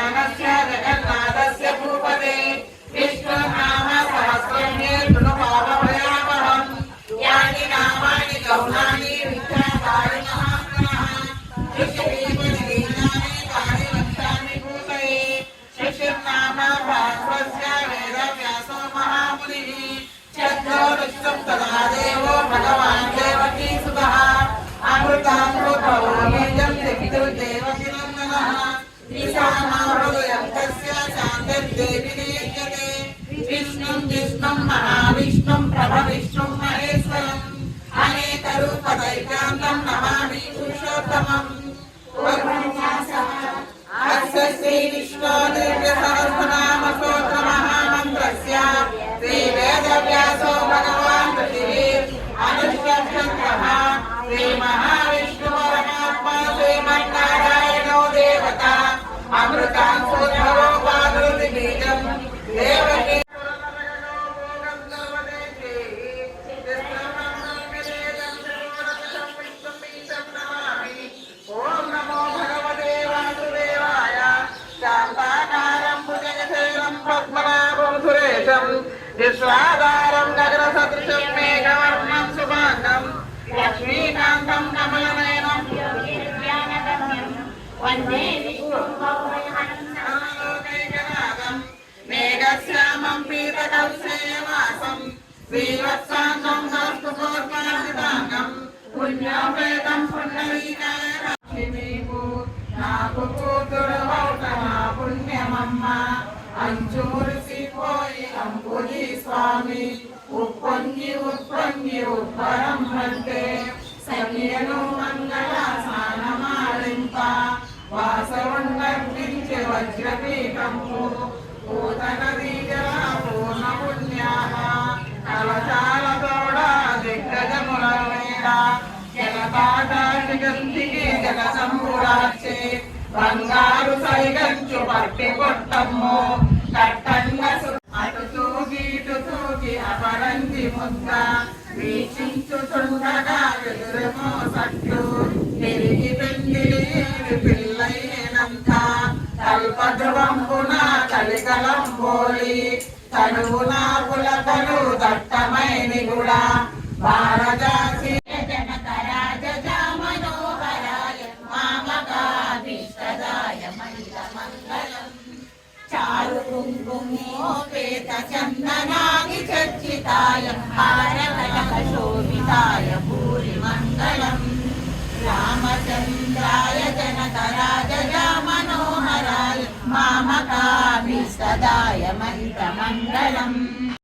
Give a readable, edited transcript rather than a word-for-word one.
भगवानस्य जगन्नाथस्य भूपते विष्णुनाम सहस्रमे गुणभावभयावहम् यानि नामानि गौणानि विद्याकारिणः ऋषिवीमनिदीनानि तानि वक्ष्यामि भूतये ऋषिर्नाम भास्वस्य वेदव्यासो महामुनिः चन्द्रोदृष्टं तदा देवो भगवान् देवकीसुतः अमृतामृतभवो बीजं देवकी नन्दनः ईशानाहृदयं तस्य शान्तिर्देवी नियुज्यते विष्णुं विष्णुं महाविष्णुं प्रभविष्णुं महेश्वरम् अनेकरूपदैकान्तं नमामि पुरुषोत्तमम् अस्य श्रीविष्णुदेव्यसहस्रनामस्तोत्रमहामन्त्रस्य श्रीवेदव्यासो भगवान् ऋषिः अनुष्ठः श्रीमहाविष्णुपरमात्मा श्रीमन्नारायणो देवता अमृतांशोद्भवो पादुति बीजं देवकी ओम नमो भगवते वासुदेवाय शान्ताकारं भुजगशैलं पद्मनाभं सुरेशं विश्वाधारं गगनसदृशं मेघवर्णं शुभाङ्गं लक्ष्मीकान्तं कमलनयनं वन्दे विष्णुलोकैकनाथं मेघश्यामं पीतकल्पसेवासं श्रीवत्साङ्गं कौस्तुभोर्मार्जिताङ्गं पुण्यवेदं पुण्डरीकाय లక్ష్మీకు నాకు కూతురువౌటమా పుణ్యమమ్మ అంచూరిసిపోయి అంబులి స్వామి ఉప్పొంగి ఉప్పొంగి ఉప్పరం అంటే సఖియను మంగళ స్నానమాడింప వాసవుండర్పించి వజ్రపీఠము పూతన దీజల పూర్ణ పుణ్యాహ కలశాల తోడ దిగ్గజముల వేడ జలపాటాటిగంతికి జలసంబురాచే బంగారు సైగంచు పట్టి కొట్టమ్ము కట్టంగ అటు తూగి ఇటు తూగి అపరంగి ముద్ద వీక్షించుచుండగా ఎదురేమో సట్లు తిరిగి పెండిలి పిల్లైనంత కల్పధ్రువంబున కలికలంబోలి తనువున పులకలు దట్టమైని కూడా భారజాసి చారు కుంకుమోపేత చందనాది చర్చితాయ హారకనక శోభితాయ భూరి మంగళం రామచంద్రాయ జనకరాజయ మనోహరాయ మామకాభీష్టదాయ మంత్రమంగళం